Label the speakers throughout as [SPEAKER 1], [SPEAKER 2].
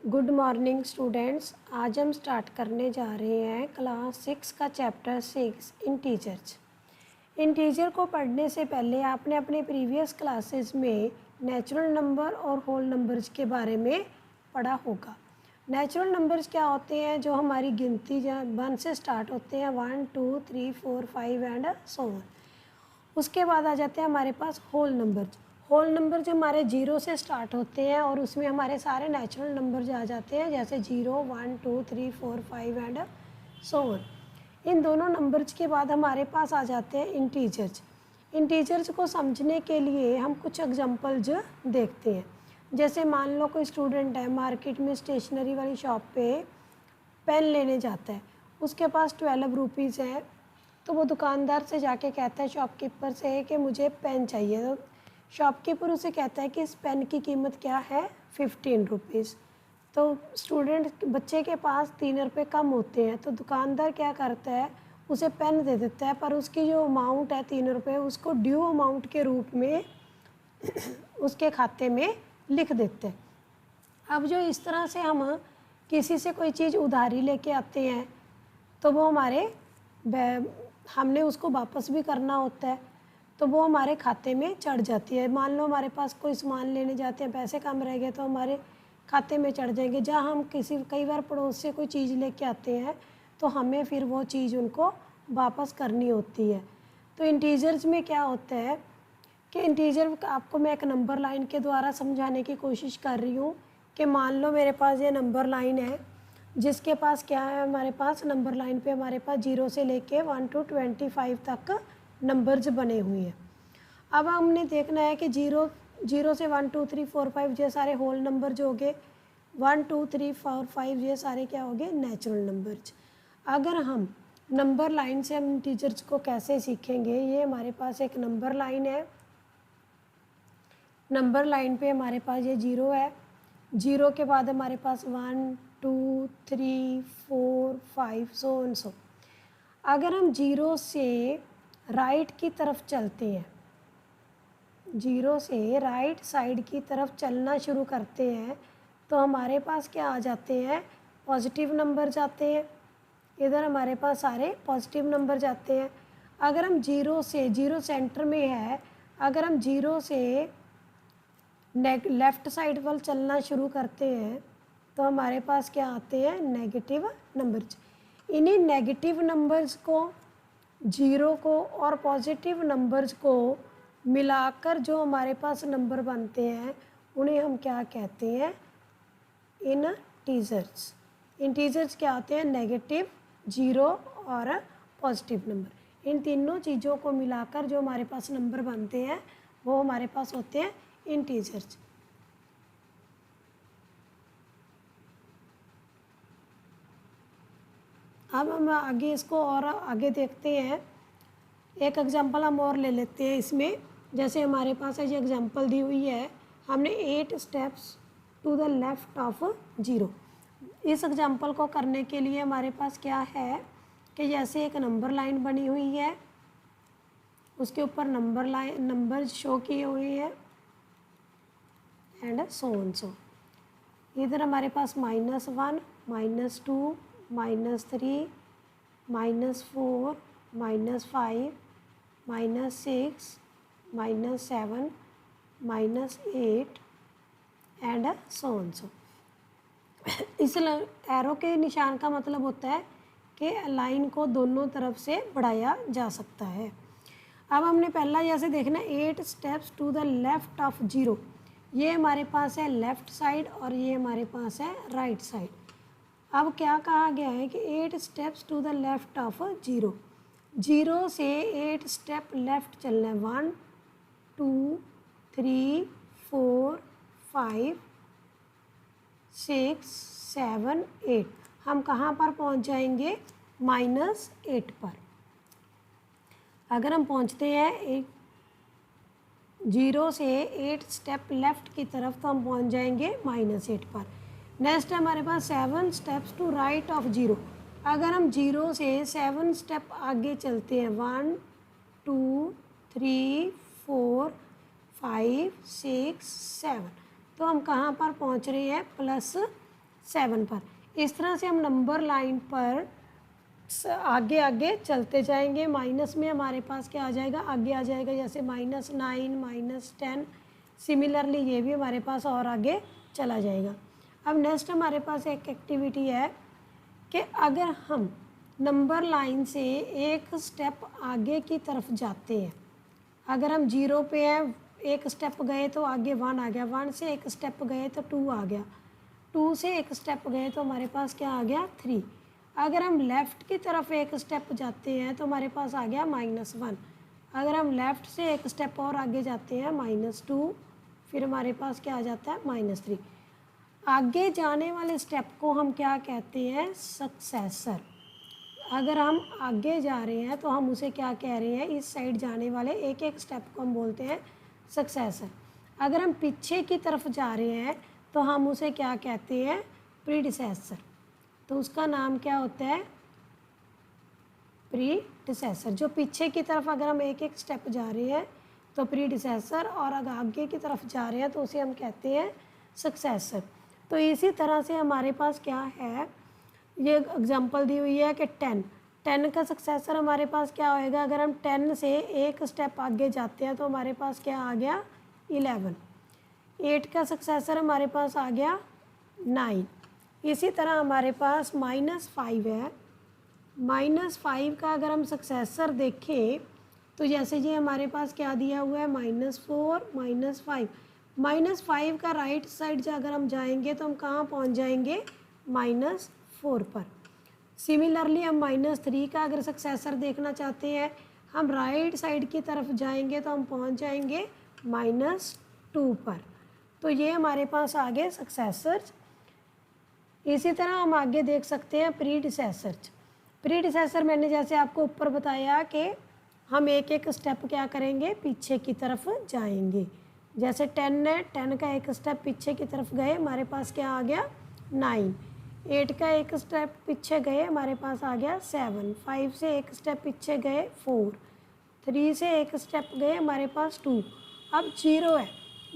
[SPEAKER 1] Good morning students. आज हम start करने जा रहे हैं क्लास 6 का चैप्टर 6 इंटीजर्स। इंटीजर को पढ़ने से पहले आपने अपने प्रीवियस क्लासेस में नेचुरल नंबर और होल नंबर्स के बारे में पढ़ा होगा। नेचुरल नंबर्स क्या होते हैं? जो हमारी गिनती जहाँ 1 से स्टार्ट होते हैं, 1 2 3 4 5 एंड सो ऑन। उसके बाद आ जाते हैं हमारे पास होल नंबर्स। होल नंबर जो हमारे 0 से स्टार्ट होते हैं और उसमें हमारे सारे नेचुरल नंबर्स आ जाते हैं, जैसे 0 1 2 3 4 5 एंड सो ऑन। इन दोनों नंबर्स के बाद हमारे पास आ जाते हैं इंटीजर्स। इंटीजर्स को समझने के लिए हम कुछ एग्जांपल्स देखते हैं। जैसे मान लो कोई स्टूडेंट है, मार्केट में स्टेशनरी वाली शॉप पे पेन लेने जाता है, उसके पास 12 रुपीज़ है, तो वो दुकानदार से जाके कहता है शॉपकीपर से कि मुझे पेन चाहिए। तो शॉपकीपर उसे कहता है कि इस पेन की कीमत क्या है, 15 रुपीज़। तो स्टूडेंट बच्चे के पास 3 रुपये कम होते हैं, तो दुकानदार क्या करता है, उसे पेन दे देता है, पर उसकी जो अमाउंट है 3 रुपये, उसको ड्यू अमाउंट के रूप में उसके खाते में लिख देते हैं। अब जो इस तरह से हम किसी से कोई चीज़ उधारी लेके आते हैं, तो वो हमने उसको वापस भी करना होता है, तो वो हमारे खाते में चढ़ जाती है। मान लो हमारे पास कोई सामान लेने जाते हैं, पैसे कम रह गए, तो हमारे खाते में चढ़ जाएंगे। जहाँ हम कई बार पड़ोस से कोई चीज़ लेके आते हैं, तो हमें फिर वो चीज़ उनको वापस करनी होती है। तो इंटीजर्स में क्या होता है कि इंटीजर आपको मैं एक नंबर लाइन के द्वारा समझाने की कोशिश कर रही हूँ कि मान लो मेरे पास ये नंबर लाइन है, जिसके पास क्या है, हमारे पास नंबर लाइन पे हमारे पास 0 से लेके 1 to 25 तक नंबर्स बने हुए हैं। अब हमने देखना है कि 0 से 1 2 3 4 5 ये सारे होल नंबर जो हो गए, 1 2 3 4 5 ये सारे क्या हो गए, नेचुरल नंबर्स। अगर हम नंबर लाइन से हम इंटीजर्स को कैसे सीखेंगे, ये हमारे पास एक नंबर लाइन है। नंबर लाइन पे हमारे पास ये 0 है, 0 के बाद हमारे पास 1 2 3 4 5 सो एंड सो। अगर हम 0 से राइट की तरफ चलते हैं, 0 से राइट साइड की तरफ चलना शुरू करते हैं, तो हमारे पास क्या आ जाते हैं, पॉजिटिव नंबर जाते हैं। इधर हमारे पास सारे पॉजिटिव नंबर जाते हैं। अगर हम 0 सेंटर में है, अगर हम 0 से लेफ़्ट साइड पर चलना शुरू करते हैं, तो हमारे पास क्या आते हैं, नेगेटिव नंबर्स। इन्हीं नेगेटिव नंबर्स को, 0 को और पॉजिटिव नंबर्स को मिलाकर जो हमारे पास नंबर बनते हैं, उन्हें हम क्या कहते हैं, इंटीजर्स। इंटीजर्स क्या होते हैं, नेगेटिव, 0 और पॉजिटिव नंबर। इन तीनों चीज़ों को मिलाकर जो हमारे पास नंबर बनते हैं, वो हमारे पास होते हैं इंटीजर्स। अब हम आगे इसको और आगे देखते हैं। एक एग्जांपल हम और ले लेते हैं इसमें। जैसे हमारे पास ये एग्जांपल दी हुई है, हमने 8 steps to the left of 0। इस एग्जांपल को करने के लिए हमारे पास क्या है कि जैसे एक नंबर लाइन बनी हुई है, उसके ऊपर नंबर शो किए हुए हैं एंड सो ऑन सो। इधर हमारे पास -1 -2 -3 -4 -5 -6 -7 -8 एंड सो ऑन सो। इस एरो के निशान का मतलब होता है कि लाइन को दोनों तरफ से बढ़ाया जा सकता है। अब हमने पहला जैसे देखना, 8 steps to the left of 0। ये हमारे पास है लेफ़्ट साइड और ये हमारे पास है राइट साइड। अब क्या कहा गया है कि 8 steps to the left of 0। 0 से 8 स्टेप लेफ़्ट चलना है, 1 2 3 4 5 6 7 8। हम कहाँ पर पहुँच जाएंगे, -8 पर। अगर हम पहुँचते हैं 0 से 8 स्टेप लेफ़्ट की तरफ, तो हम पहुँच जाएंगे -8 पर। नेक्स्ट है हमारे पास 7 स्टेप्स टू राइट ऑफ 0। अगर हम 0 से 7 स्टेप आगे चलते हैं, 1 2 3 4 5 6 7, तो हम कहाँ पर पहुँच रहे हैं, +7 7 पर। इस तरह से हम नंबर लाइन पर आगे आगे चलते जाएंगे। माइनस में हमारे पास क्या आ जाएगा, आगे आ जाएगा, जैसे -9 -10। सिमिलरली ये भी हमारे पास और आगे चला जाएगा। अब नेक्स्ट हमारे पास एक एक्टिविटी है कि अगर हम नंबर लाइन से एक स्टेप आगे की तरफ जाते हैं, अगर हम 0 पे हैं, एक स्टेप गए तो आगे 1 आ गया, 1 से एक स्टेप गए तो 2 आ गया, 2 से एक स्टेप गए तो हमारे पास क्या आ गया, 3। अगर हम लेफ़्ट की तरफ एक स्टेप जाते हैं तो हमारे पास आ गया -1। अगर हम लेफ़्ट से एक स्टेप और आगे जाते हैं -2, फिर हमारे पास क्या आ जाता है -3। आगे जाने वाले स्टेप को हम क्या कहते हैं, सक्सेसर। अगर हम आगे जा रहे हैं तो हम उसे क्या कह रहे हैं, इस साइड जाने वाले एक एक स्टेप को हम बोलते हैं सक्सेसर। अगर हम पीछे की तरफ जा रहे हैं तो हम उसे क्या कहते हैं, प्रीडिसेसर। तो उसका नाम क्या होता है, प्रीडिसेसर। जो पीछे की तरफ अगर हम एक एक स्टेप जा रहे हैं तो प्रीडिसेसर, और अगर आगे की तरफ जा रहे हैं तो उसे हम कहते हैं सक्सेसर। तो इसी तरह से हमारे पास क्या है, ये एग्जांपल दी हुई है कि 10 का सक्सेसर हमारे पास क्या होएगा, अगर हम 10 से एक स्टेप आगे जाते हैं तो हमारे पास क्या आ गया, 11। 8 का सक्सेसर हमारे पास आ गया 9। इसी तरह हमारे पास -5 है। -5 का अगर हम सक्सेसर देखें तो जैसे ये हमारे पास क्या दिया हुआ है, -4 -5। -5 का राइट साइड से अगर हम जाएंगे तो हम कहाँ पहुँच जाएंगे, -4 पर। सिमिलरली हम -3 का अगर सक्सेसर देखना चाहते हैं, हम राइट साइड की तरफ जाएंगे तो हम पहुँच जाएंगे -2 पर। तो ये हमारे पास आगे सक्सेसर्स। इसी तरह हम आगे देख सकते हैं प्रीडिसेसर। प्रीडिसेसर मैंने जैसे आपको ऊपर बताया कि हम एक एक स्टेप क्या करेंगे, पीछे की तरफ जाएंगे। जैसे 10 है, 10 का एक स्टेप पीछे की तरफ गए, हमारे पास क्या आ गया, 9। 8 का एक स्टेप पीछे गए, हमारे पास आ गया 7। 5 से एक स्टेप पीछे गए, 4। 3 से एक स्टेप गए, हमारे पास 2। अब 0 है,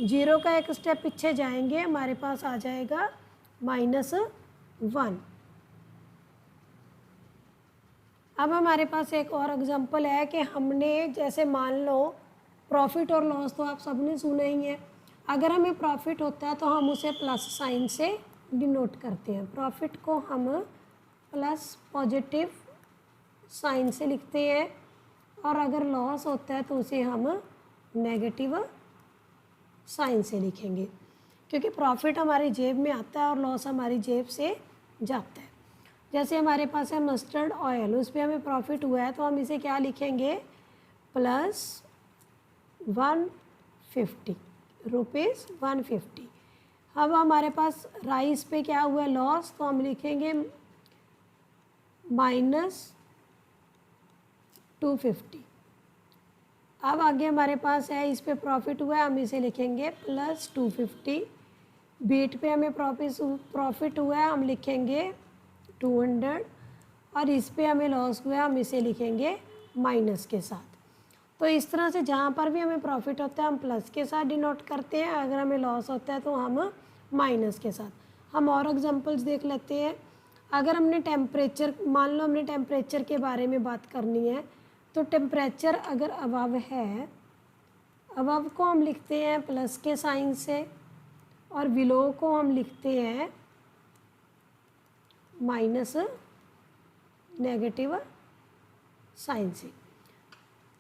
[SPEAKER 1] 0 का एक स्टेप पीछे जाएंगे, हमारे पास आ जाएगा -1। अब हमारे पास एक और एग्जांपल है कि हमने जैसे मान लो प्रॉफिट और लॉस तो आप सबने सुने ही है। अगर हमें प्रॉफिट होता है तो हम उसे प्लस साइन से डिनोट करते हैं। प्रॉफिट को हम प्लस पॉजिटिव साइन से लिखते हैं, और अगर लॉस होता है तो उसे हम नेगेटिव साइन से लिखेंगे, क्योंकि प्रॉफिट हमारी जेब में आता है और लॉस हमारी जेब से जाता है। जैसे हमारे पास है मस्टर्ड ऑयल, उस पर हमें प्रॉफिट हुआ है तो हम इसे क्या लिखेंगे, +150 रुपीज़ 150। अब हमारे पास राइस पे क्या हुआ है, लॉस, तो हम लिखेंगे -250। अब आगे हमारे पास है, इस पे प्रॉफिट हुआ है, हम इसे लिखेंगे +250। बीट पे हमें प्रॉफिट हुआ है, हम लिखेंगे 200, और इस पे हमें लॉस हुआ है, हम इसे लिखेंगे माइनस के साथ। तो इस तरह से जहाँ पर भी हमें प्रॉफिट होता है हम प्लस के साथ डिनोट करते हैं, अगर हमें लॉस होता है तो हम माइनस के साथ। हम और एग्जांपल्स देख लेते हैं। अगर हमने टेम्परेचर, मान लो हमने टेम्परेचर के बारे में बात करनी है, तो टेम्परेचर अगर अबव है, अबव को हम लिखते हैं प्लस के साइन से, और बिलो को हम लिखते हैं माइनस नेगेटिव साइन से।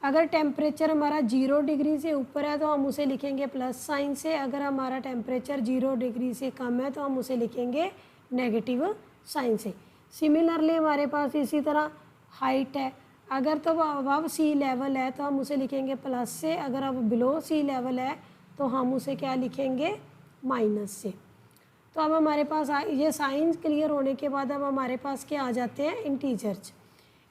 [SPEAKER 1] अगर टेम्परेचर हमारा 0 डिग्री से ऊपर है तो हम उसे लिखेंगे प्लस साइन से, अगर हमारा टेम्परेचर 0 डिग्री से कम है तो हम उसे लिखेंगे नेगेटिव साइन से। सिमिलरली हमारे पास इसी तरह हाइट है, अगर तो अबव सी लेवल है तो हम उसे लिखेंगे प्लस से, अगर अब बिलो सी लेवल है तो हम उसे क्या लिखेंगे, माइनस से। तो अब हमारे पास ये साइन क्लियर होने के बाद अब हमारे पास क्या आ जाते हैं, इंटीजर्स।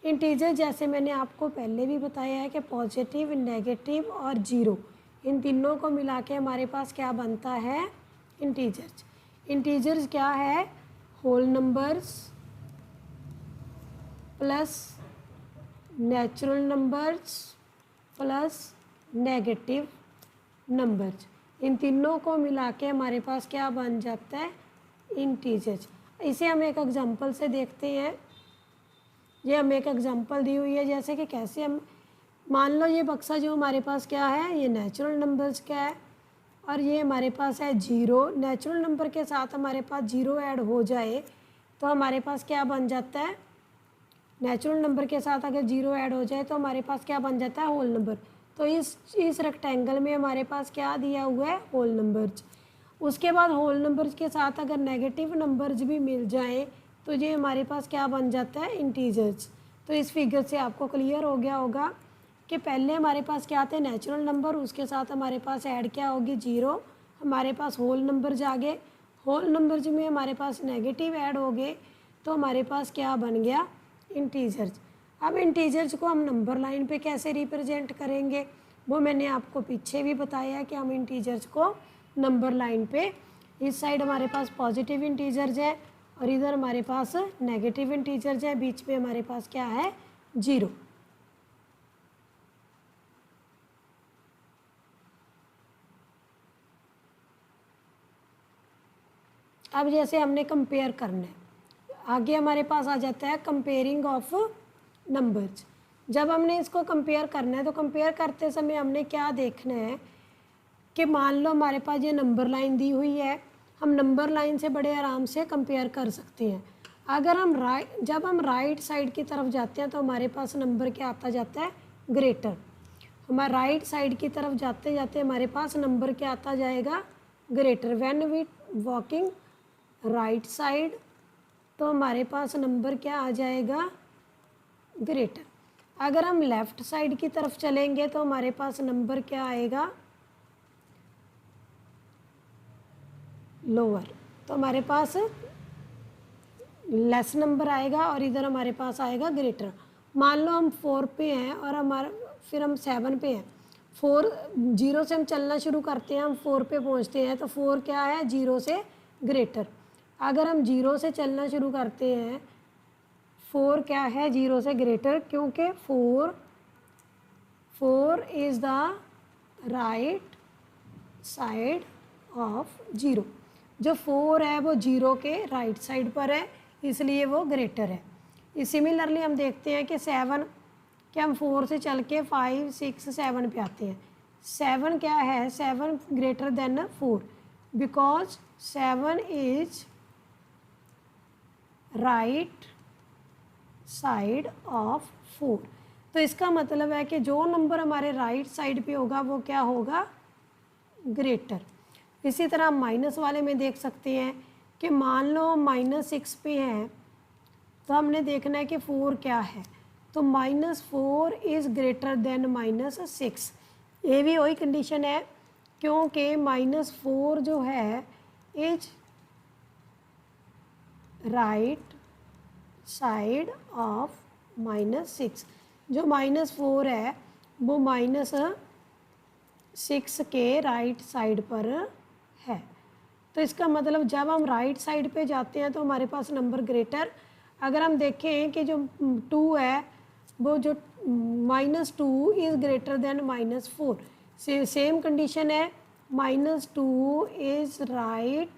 [SPEAKER 1] इंटीजर जैसे मैंने आपको पहले भी बताया है कि पॉजिटिव, नेगेटिव और 0, इन तीनों को मिला के हमारे पास क्या बनता है, इंटीजर्स। इंटीजर्स क्या है, whole numbers plus natural numbers plus negative numbers, इन तीनों को मिला के हमारे पास क्या बन जाता है, इंटीजर्स। इसे हम एक एग्जांपल से देखते हैं। ये हमें एक एग्जांपल दी हुई है, जैसे कि कैसे हम, मान लो ये बक्सा जो हमारे पास क्या है, ये नेचुरल नंबर्स का है और ये हमारे पास है 0। नेचुरल नंबर के साथ हमारे पास 0 ऐड हो जाए तो हमारे पास क्या बन जाता है, नेचुरल नंबर के साथ अगर 0 ऐड हो जाए तो हमारे पास क्या बन जाता है, होल नंबर। तो इस रेक्टेंगल में हमारे पास क्या दिया हुआ है, होल नंबर्स। उसके बाद होल नंबर्स के साथ अगर नेगेटिव नंबर्स भी मिल जाएं तो ये हमारे पास क्या बन जाता है, इंटीजर्स। तो इस फिगर से आपको क्लियर हो गया होगा कि पहले हमारे पास क्या थे, नेचुरल नंबर, उसके साथ हमारे पास ऐड क्या होगी, 0। हमारे पास होल नंबर्स आ गए, होल नंबर्स में हमारे पास नेगेटिव ऐड हो गए तो हमारे पास क्या बन गया, इंटीजर्स। अब इंटीजर्स को हम नंबर लाइन पे कैसे रिप्रेजेंट करेंगे, वो मैंने आपको पीछे भी बताया है कि हम इंटीजर्स को नंबर लाइन पे, इस साइड हमारे पास पॉजिटिव इंटीजर्स है और इधर हमारे पास नेगेटिव इंटीजर्स है, बीच में हमारे पास क्या है, 0। अब जैसे हमने कंपेयर करना है, आगे हमारे पास आ जाता है कंपेयरिंग ऑफ नंबर्स। जब हमने इसको कंपेयर करना है तो कंपेयर करते समय हमने क्या देखना है कि मान लो हमारे पास ये नंबर लाइन दी हुई है, हम नंबर लाइन से बड़े आराम से कंपेयर कर सकते हैं। अगर हम जब हम राइट साइड की तरफ जाते हैं तो हमारे पास नंबर क्या आता जाता है, ग्रेटर। हमारे राइट साइड की तरफ जाते जाते हमारे पास नंबर क्या आता जाएगा, greater. When we walking right side तो हमारे पास नंबर क्या आ जाएगा, ग्रेटर। अगर हम लेफ़्ट साइड की तरफ चलेंगे तो हमारे पास नंबर क्या आएगा, लोअर। तो हमारे पास लेस नंबर आएगा और इधर हमारे पास आएगा ग्रेटर। मान लो हम 4 पे हैं और फिर हम 7 पे हैं। 4 0 से हम चलना शुरू करते हैं, हम 4 पे पहुंचते हैं तो 4 क्या है, 0 से ग्रेटर। अगर हम 0 से चलना शुरू करते हैं, 4 क्या है, 0 से ग्रेटर, क्योंकि 4 is the right side of 0। जो 4 है वो 0 के राइट साइड पर है, इसलिए वो ग्रेटर है। सिमिलरली हम देखते हैं कि 7 क्या, हम 4 से चल के 5 6 7 पे आते हैं। 7 क्या है, 7 greater than 4 because 7 is right side of 4। तो इसका मतलब है कि जो नंबर हमारे राइट साइड पे होगा वो क्या होगा, ग्रेटर। इसी तरह माइनस वाले में देख सकते हैं कि मान लो -6 पे हैं तो हमने देखना है कि 4 क्या है, तो -4 इज़ ग्रेटर देन -6। ये भी वही कंडीशन है क्योंकि -4 जो है इज राइट साइड ऑफ -6। जो -4 है वो -6 के राइट साइड पर है। तो इसका मतलब जब हम राइट साइड पे जाते हैं तो हमारे पास नंबर ग्रेटर। अगर हम देखें कि जो 2 है वो जो -2 is greater than -4, same condition है, -2 इज़ राइट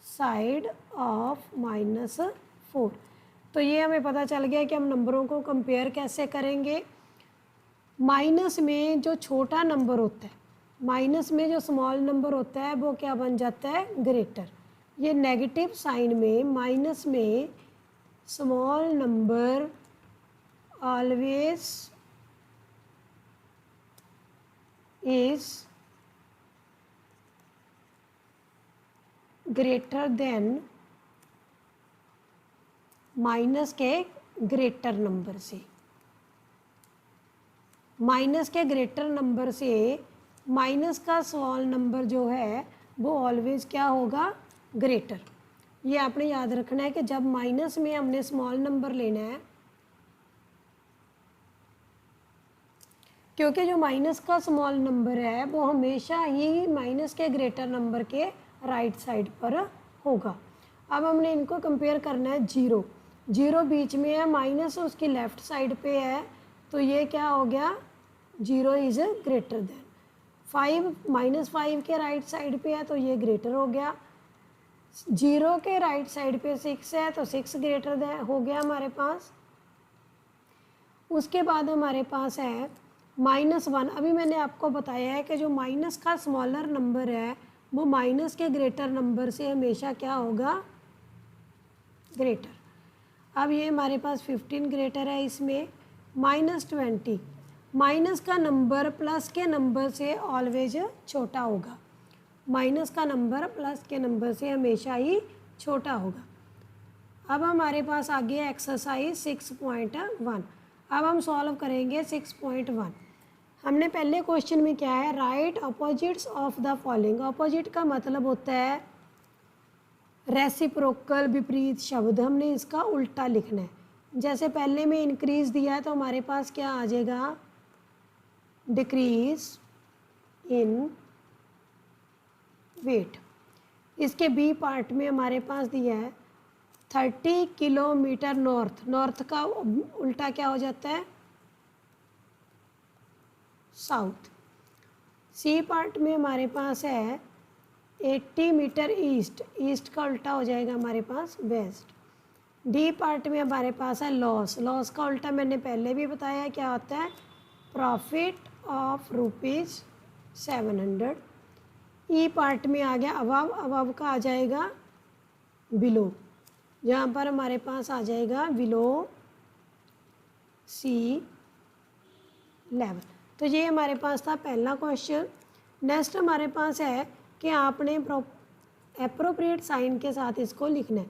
[SPEAKER 1] साइड ऑफ -4। तो ये हमें पता चल गया कि हम नंबरों को कंपेयर कैसे करेंगे। माइनस में जो छोटा नंबर होता है, माइनस में जो स्मॉल नंबर होता है वो क्या बन जाता है, ग्रेटर। ये नेगेटिव साइन में माइनस में small number always is greater than minus के ग्रेटर नंबर से। माइनस के ग्रेटर नंबर से माइनस का स्मॉल नंबर जो है वो ऑलवेज क्या होगा, ग्रेटर। ये आपने याद रखना है कि जब माइनस में हमने स्मॉल नंबर लेना है, क्योंकि जो माइनस का स्मॉल नंबर है वो हमेशा ही माइनस के ग्रेटर नंबर के राइट साइड पर होगा। अब हमने इनको कंपेयर करना है, 0 0 बीच में है, माइनस उसकी लेफ़्ट साइड पे है, तो ये क्या हो गया, 0 इज़ ग्रेटर देन 5। -5 के राइट साइड पे है तो ये ग्रेटर हो गया। जीरो के राइट साइड पे 6 है तो 6 ग्रेटर देन हो गया हमारे पास। उसके बाद हमारे पास है -1। अभी मैंने आपको बताया है कि जो माइनस का स्मॉलर नंबर है वो माइनस के ग्रेटर नंबर से हमेशा क्या होगा, ग्रेटर। अब ये हमारे पास 15 ग्रेटर है, इसमें -20। माइनस का नंबर प्लस के नंबर से ऑलवेज छोटा होगा, माइनस का नंबर प्लस के नंबर से हमेशा ही छोटा होगा। अब हमारे पास आ गया एक्सरसाइज 6.1। अब हम सॉल्व करेंगे 6.1। हमने पहले क्वेश्चन में क्या है, right opposites of the following. Opposite का मतलब होता है रेसिप्रोकल, विपरीत शब्द। हमने इसका उल्टा लिखना है। जैसे पहले में इंक्रीज दिया है तो हमारे पास क्या आ जाएगा, डिक्रीज इन वेट। इसके बी पार्ट में हमारे पास दिया है 30 किलोमीटर नॉर्थ। नॉर्थ का उल्टा क्या हो जाता है, साउथ। सी पार्ट में हमारे पास है 80 मीटर ईस्ट। ईस्ट का उल्टा हो जाएगा हमारे पास वेस्ट। डी पार्ट में हमारे पास है लॉस। लॉस का उल्टा मैंने पहले भी बताया क्या होता है, प्रॉफिट ऑफ ₹700। ई पार्ट में आ गया अबव। अबव का आ जाएगा बिलो, जहाँ पर हमारे पास आ जाएगा बिलो सी लेवल। तो ये हमारे पास था पहला क्वेश्चन। नेक्स्ट हमारे पास है कि आपने एप्रोप्रिएट साइन के साथ इसको लिखना है।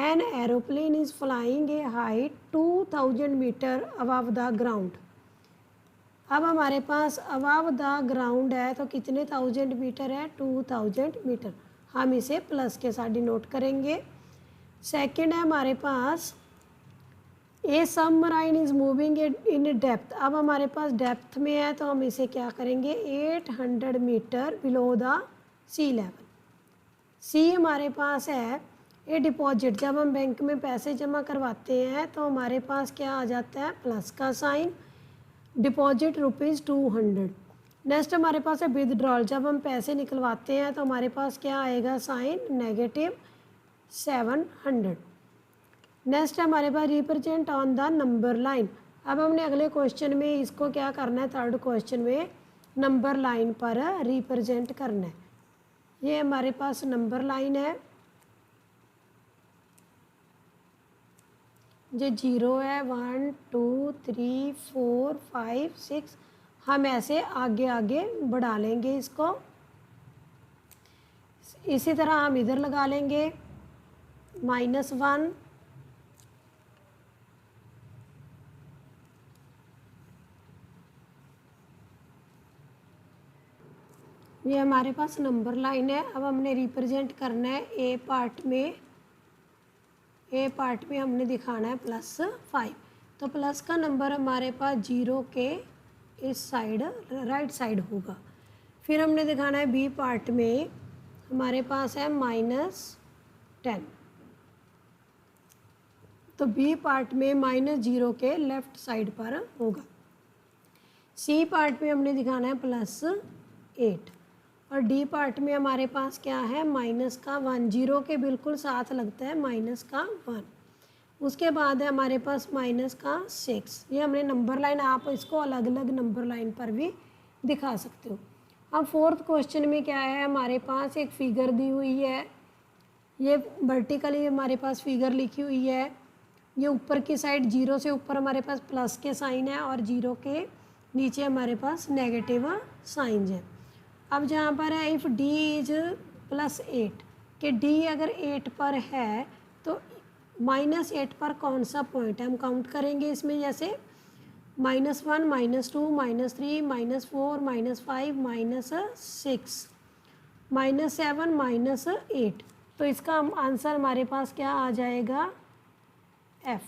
[SPEAKER 1] An aeroplane is flying a height 2000 metre above the ground. अब हमारे पास अबव द ग्राउंड है तो कितने 1000 मीटर है, 2000 मीटर। हम इसे प्लस के साथ डिनोट करेंगे। सेकंड है हमारे पास ए submarine is moving in depth. अब हमारे पास डेप्थ में है तो हम इसे क्या करेंगे, 800 metre below the sea level. C हमारे पास है ए डिपॉजिट। जब हम बैंक में पैसे जमा करवाते हैं तो हमारे पास क्या आ जाता है, प्लस का साइन। डिपॉजिट ₹200। नेक्स्ट हमारे पास है विदड्रॉल। जब हम पैसे निकलवाते हैं तो हमारे पास क्या आएगा, साइन -700। नेक्स्ट हमारे पास represent on the number line. अब हमने अगले क्वेश्चन में इसको क्या करना है, थर्ड क्वेश्चन में नंबर लाइन पर रिप्रेजेंट करना है। ये हमारे पास नंबर लाइन है, ये 0 है, 1 2 3 4 5 6। हम ऐसे आगे आगे बढ़ा लेंगे इसको। इसी तरह हम इधर लगा लेंगे -1, ये हमारे पास नंबर लाइन है। अब हमने रिप्रेजेंट करना है ए पार्ट में। ए पार्ट में हमने दिखाना है +5। तो प्लस का नंबर हमारे पास 0 के इस साइड राइट साइड होगा। फिर हमने दिखाना है बी पार्ट में, हमारे पास है -10। तो बी पार्ट में -0 के लेफ्ट साइड पर होगा। सी पार्ट में हमने दिखाना है +8। और डी पार्ट में हमारे पास क्या है, -1। 0 के बिल्कुल साथ लगता है -1। उसके बाद है हमारे पास -6। ये हमने नंबर लाइन, आप इसको अलग अलग नंबर लाइन पर भी दिखा सकते हो। अब फोर्थ क्वेश्चन में क्या है, हमारे पास एक फिगर दी हुई है। ये वर्टिकली हमारे पास फिगर लिखी हुई है। ये ऊपर की साइड 0 से ऊपर हमारे पास प्लस के साइन है और 0 के नीचे हमारे पास नेगेटिव साइन है। अब जहाँ पर है इफ़ डी इज +8, कि डी अगर 8 पर है तो -8 पर कौन सा पॉइंट है, हम काउंट करेंगे इसमें। जैसे -1 -2 -3 -4 -5 -6 -7 -8। तो इसका आंसर हमारे पास क्या आ जाएगा, F।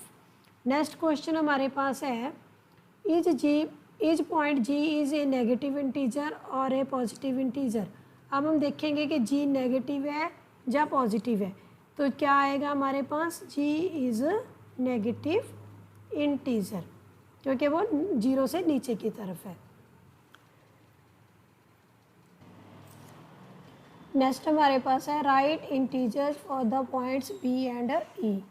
[SPEAKER 1] नेक्स्ट क्वेश्चन हमारे पास है is point G is a negative integer और ए पॉजिटिव इंटीजर। अब हम देखेंगे कि G नेगेटिव है या पॉजिटिव है। तो क्या आएगा हमारे पास, G इज़ नेगेटिव इंटीजर, क्योंकि वो 0 से नीचे की तरफ है। नेक्स्ट हमारे पास है right integers for the points B and E.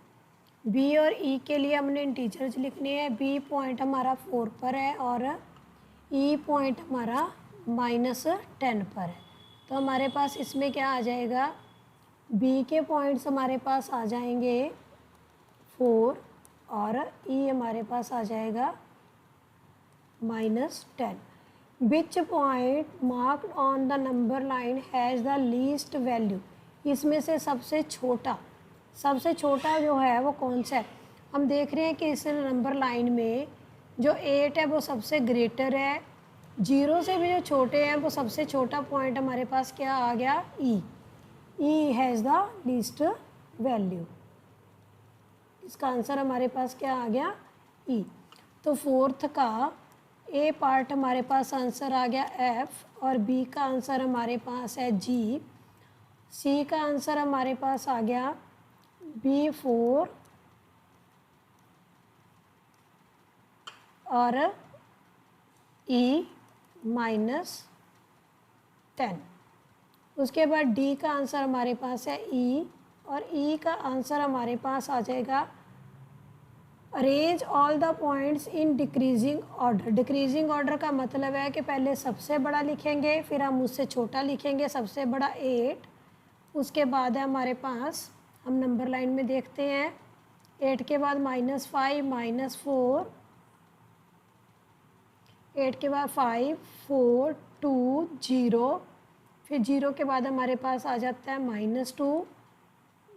[SPEAKER 1] B और ई के लिए हमने इंटीजर्स लिखने हैं। बी पॉइंट हमारा 4 पर है और ई पॉइंट हमारा -10 पर है। तो हमारे पास इसमें क्या आ जाएगा, बी के पॉइंट्स हमारे पास आ जाएंगे 4 और ई हमारे पास आ जाएगा -10। Which point marked on the number line has the least value. इसमें से सबसे छोटा जो है वो कौन सा है। हम देख रहे हैं कि इस नंबर लाइन में जो 8 है वो सबसे ग्रेटर है। 0 से भी जो छोटे हैं वो सबसे छोटा पॉइंट हमारे पास क्या आ गया, ई। ई हैज़ द लीस्ट वैल्यू। इसका आंसर हमारे पास क्या आ गया, ई। तो फोर्थ का ए पार्ट हमारे पास आंसर आ गया एफ और बी का आंसर हमारे पास है जी। सी का आंसर हमारे पास आ गया B4 और E -10। उसके बाद डी का आंसर हमारे पास है ई और ई का आंसर हमारे पास आ जाएगा arrange all the points in decreasing order. Decreasing order का मतलब है कि पहले सबसे बड़ा लिखेंगे, फिर हम उससे छोटा लिखेंगे। सबसे बड़ा 8, उसके बाद है हमारे पास, हम नंबर लाइन में देखते हैं, 8 के बाद -5 -4, 8 के बाद 5 4 2 0, फिर 0 के बाद हमारे पास आ जाता है -2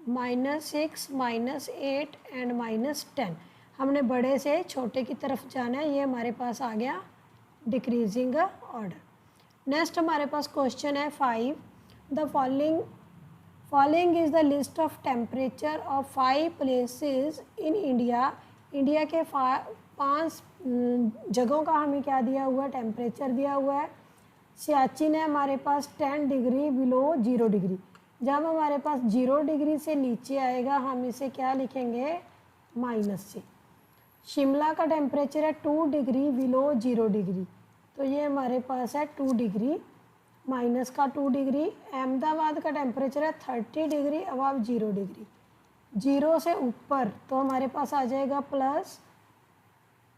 [SPEAKER 1] -6 -8 एंड -10। हमने बड़े से छोटे की तरफ जाना है, ये हमारे पास आ गया डिक्रीजिंग ऑर्डर। नेक्स्ट हमारे पास क्वेश्चन है 5। The following is the list of temperature of 5 places in India. India के 5 जगहों का हमें क्या दिया हुआ है, टेम्परेचर दिया हुआ है। सियाचिन है हमारे पास 10 डिग्री बिलो 0 डिग्री। जब हमारे पास 0 डिग्री से नीचे आएगा हम इसे क्या लिखेंगे, माइनस से। शिमला का टेम्परेचर है 2 डिग्री बिलो 0 डिग्री, तो ये हमारे पास है 2 डिग्री माइनस का 2 डिग्री। अहमदाबाद का टेम्परेचर है 30 डिग्री अबव 0 डिग्री। 0 से ऊपर तो हमारे पास आ जाएगा प्लस।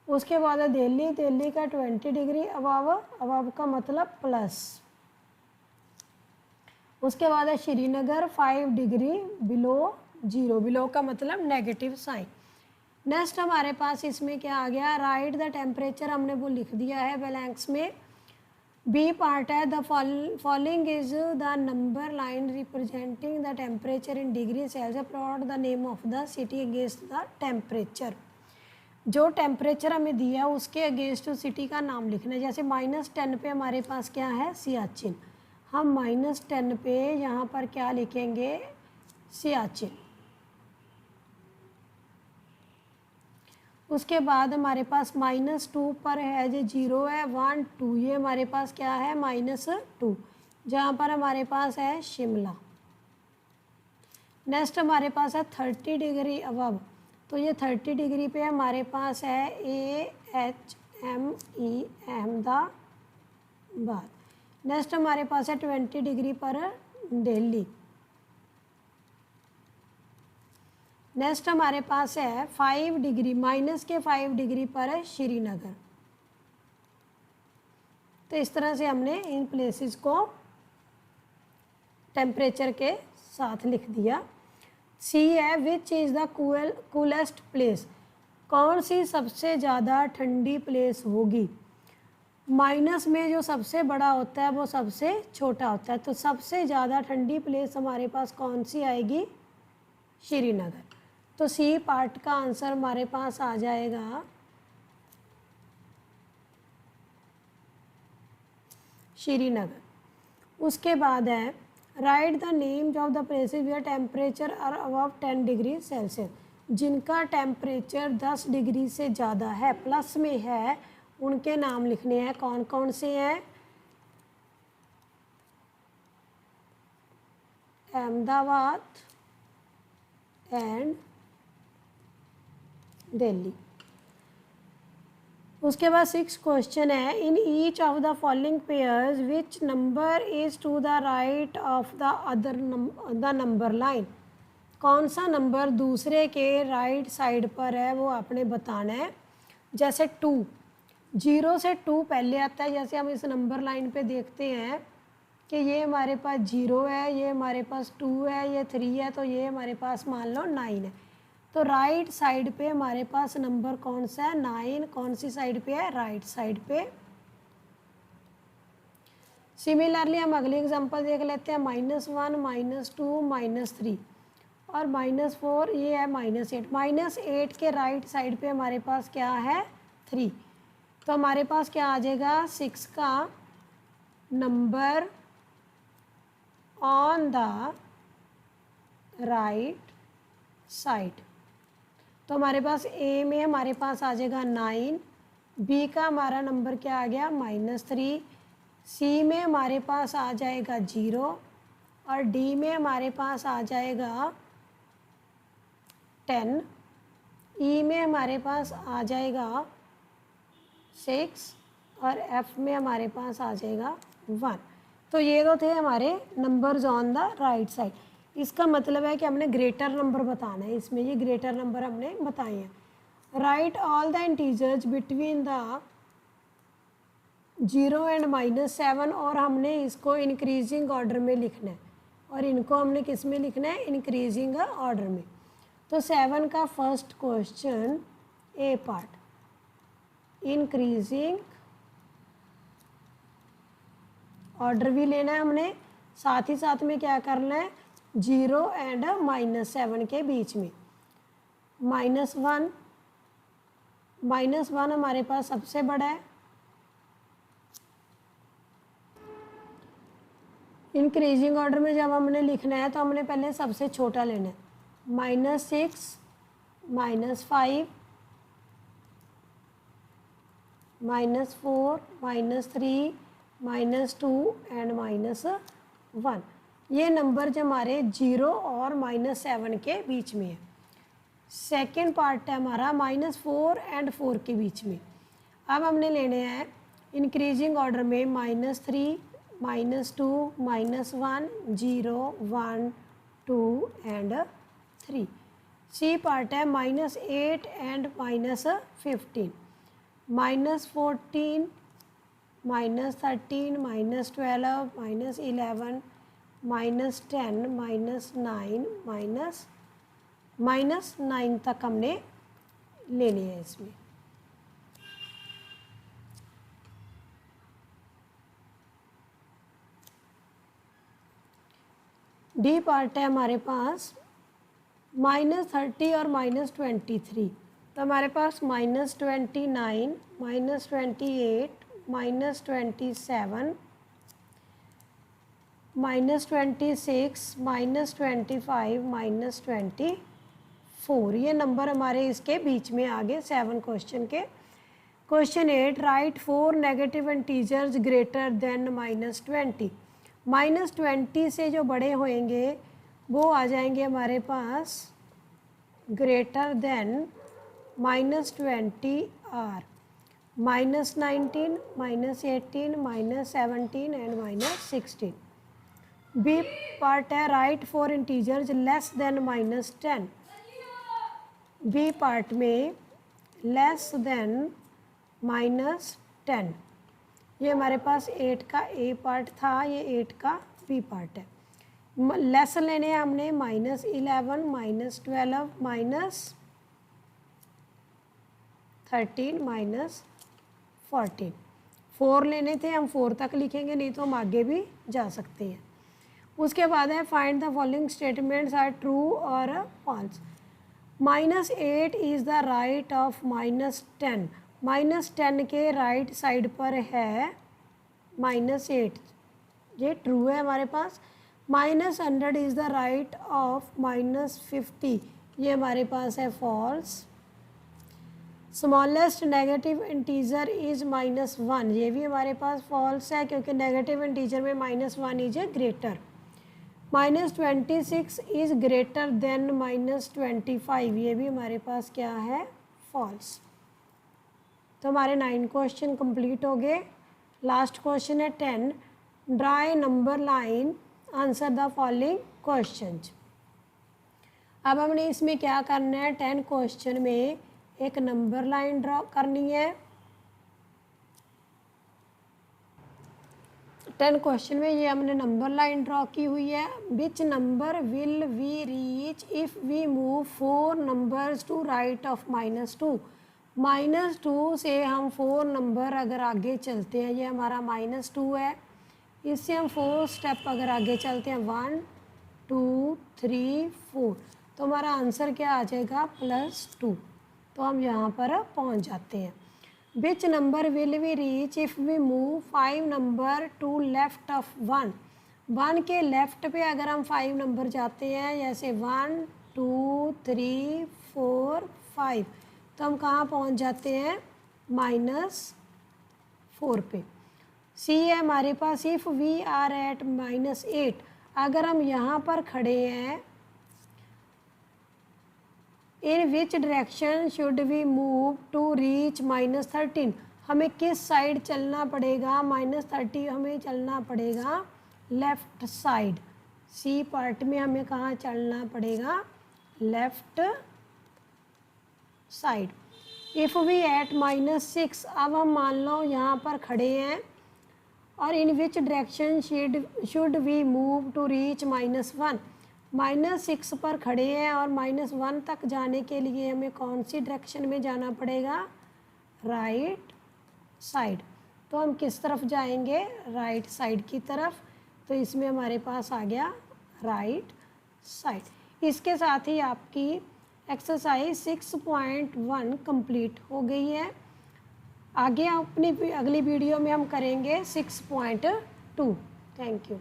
[SPEAKER 1] उसके बाद है दिल्ली का 20 डिग्री अबव का मतलब प्लस। उसके बाद है श्रीनगर 5 डिग्री बिलो 0, बिलो का मतलब नेगेटिव साइन। नेक्स्ट हमारे पास इसमें क्या आ गया, राइट द टेम्परेचर, हमने वो लिख दिया है ब्लैंक्स में। बी पार्ट है the following is the number line representing the temperature in degree Celsius, plot the name of the city against the temperature. जो टेम्परेचर हमें दिया उसके अगेंस्ट सिटी का नाम लिखना है। जैसे -10 पे हमारे पास क्या है, सियाचिन। हम -10 पे यहाँ पर क्या लिखेंगे, सियाचिन। उसके बाद हमारे पास -2 पर है जो 0 है 1 2, ये हमारे पास क्या है, -2, जहाँ पर हमारे पास है शिमला। नेक्स्ट हमारे पास है 30 डिग्री अबव, तो ये 30 डिग्री पे हमारे पास है AHME अहमदाबाद। नेक्स्ट हमारे पास है 20 डिग्री पर दिल्ली। नेक्स्ट हमारे पास है 5 डिग्री -5 डिग्री पर है श्रीनगर। तो इस तरह से हमने इन प्लेसेस को टेम्परेचर के साथ लिख दिया। सी है which is the coolest place, कौन सी सबसे ज़्यादा ठंडी प्लेस होगी। माइनस में जो सबसे बड़ा होता है वो सबसे छोटा होता है, तो सबसे ज़्यादा ठंडी प्लेस हमारे पास कौन सी आएगी, श्रीनगर। तो सी पार्ट का आंसर हमारे पास आ जाएगा श्रीनगर। उसके बाद है right the names of the places where temperature are above 10 degree Celsius. जिनका टेम्परेचर 10 डिग्री से ज़्यादा है, प्लस में है, उनके नाम लिखने हैं। कौन कौन से हैं, अहमदाबाद एंड दिल्ली। उसके बाद 6 क्वेश्चन है, in each of the following pairs which number is to the right of the other the number line. कौन सा नंबर दूसरे के राइट साइड पर है वो आपने बताना है। जैसे 2, 0 से 2 पहले आता है। जैसे हम इस नंबर लाइन पे देखते हैं कि ये हमारे पास 0 है, ये हमारे पास 2 है, ये 3 है, तो ये हमारे पास मान लो 9 है। तो राइट साइड पे हमारे पास नंबर कौन सा है, 9। कौन सी साइड पे है, राइट साइड पे। सिमिलरली हम अगली एग्जांपल देख लेते हैं, -1, -2, -3 और -4, ये है -8। -8 के राइट साइड पे हमारे पास क्या है, 3। तो हमारे पास क्या आ जाएगा, 6 का number on the right side. तो हमारे पास ए में हमारे पास आ जाएगा 9, बी का हमारा नंबर क्या आ गया, -3, सी में हमारे पास आ जाएगा 0 और डी में हमारे पास आ जाएगा 10, ई में हमारे पास आ जाएगा 6 और एफ में हमारे पास आ जाएगा 1। तो ये तो थे हमारे numbers on the right side. इसका मतलब है कि हमने ग्रेटर नंबर बताना है, इसमें ये ग्रेटर नंबर हमने बताए हैं। Right all the integers between the 0 and -7, और हमने इसको इंक्रीजिंग ऑर्डर में लिखना है और इनको हमने किस में लिखना है, इंक्रीजिंग ऑर्डर में। तो 7 का फर्स्ट क्वेश्चन ए पार्ट, इंक्रीजिंग ऑर्डर भी लेना है हमने, साथ ही साथ में क्या करना है, 0 एंड -7 के बीच में। -1, -1 हमारे पास सबसे बड़ा है। इंक्रीजिंग ऑर्डर में जब हमने लिखना है तो हमने पहले सबसे छोटा लेना है, -6, -5, -4, -3, -2 एंड -1। ये नंबर जो हमारे 0 और -7 के बीच में है। सेकेंड पार्ट है हमारा -4 एंड 4 के बीच में। अब हमने लेने हैं इंक्रीजिंग ऑर्डर में -3, -2, -1, 0, 1, 2 एंड 3। सी पार्ट है -8 एंड -15, -14, -13, -12, -11, -10, -9 तक हमने लेनी है इसमें। डी पार्ट है हमारे पास -30 और -23। तो हमारे पास -29, -28, -27, -26, -25, -24, ये नंबर हमारे इसके बीच में आ गए 7 क्वेश्चन के। Question 8, right 4 negative integers greater than -20। -20 से जो बड़े होंगे वो आ जाएंगे हमारे पास greater than -20 are, -19, -18, -17 and -16। B part है right 4 integers less than -10। B part में लेस देन -10, ये हमारे पास 8 का ए पार्ट था, ये 8 का बी पार्ट है। लेस लेने हैं हमने -11, -12, -13, -14। 4 लेने थे, हम 4 तक लिखेंगे, नहीं तो हम आगे भी जा सकते हैं। उसके बाद है find the following statements are true or false. -8 is the right of -10। -10 के राइट साइड पर है -8, ये ट्रू है हमारे पास। -100 इज़ द राइट ऑफ -50, ये हमारे पास है false. Smallest negative integer is -1, ये भी हमारे पास फॉल्स है क्योंकि नेगेटिव इंटीजर में -1 is a greater. -26 is greater than -25, ये भी हमारे पास क्या है, फॉल्स। तो हमारे 9 क्वेश्चन कंप्लीट हो गए। लास्ट क्वेश्चन है 10, draw a number line, answer the following question. अब हमने इसमें क्या करना है, 10 क्वेश्चन में एक नंबर लाइन ड्रा करनी है। 10 क्वेश्चन में ये हमने नंबर लाइन ड्रॉ की हुई है। Which number will we reach if we move 4 numbers to right of -2। -2 से हम 4 नंबर अगर आगे चलते हैं, ये हमारा -2 है, इससे हम 4 स्टेप अगर आगे चलते हैं 1 2 3 4, तो हमारा आंसर क्या आ जाएगा +2। तो हम यहाँ पर पहुँच जाते हैं। Which number will we reach if we move 5 number to left of 1। 1 के लेफ्ट पे अगर हम 5 नंबर जाते हैं, जैसे 1 2 3 4 5, तो हम कहाँ पहुँच जाते हैं -4 पे। सी है हमारे पास, इफ़ वी आर एट -8, अगर हम यहाँ पर खड़े हैं, in which direction should we move to reach -13, हमें किस साइड चलना पड़ेगा, -30 हमें चलना पड़ेगा लेफ़्ट साइड। सी पार्ट में हमें कहाँ चलना पड़ेगा, left side. If we at -6, अब हम मान लो यहाँ पर खड़े हैं, और in which direction should we move to reach -1, -6 पर खड़े हैं और -1 तक जाने के लिए हमें कौन सी डायरेक्शन में जाना पड़ेगा, राइट साइड। तो हम किस तरफ जाएंगे, राइट साइड की तरफ। तो इसमें हमारे पास आ गया राइट साइड। इसके साथ ही आपकी एक्सरसाइज 6.1 कंप्लीट हो गई है। आगे अपनी अगली वीडियो में हम करेंगे 6.2। Thank you.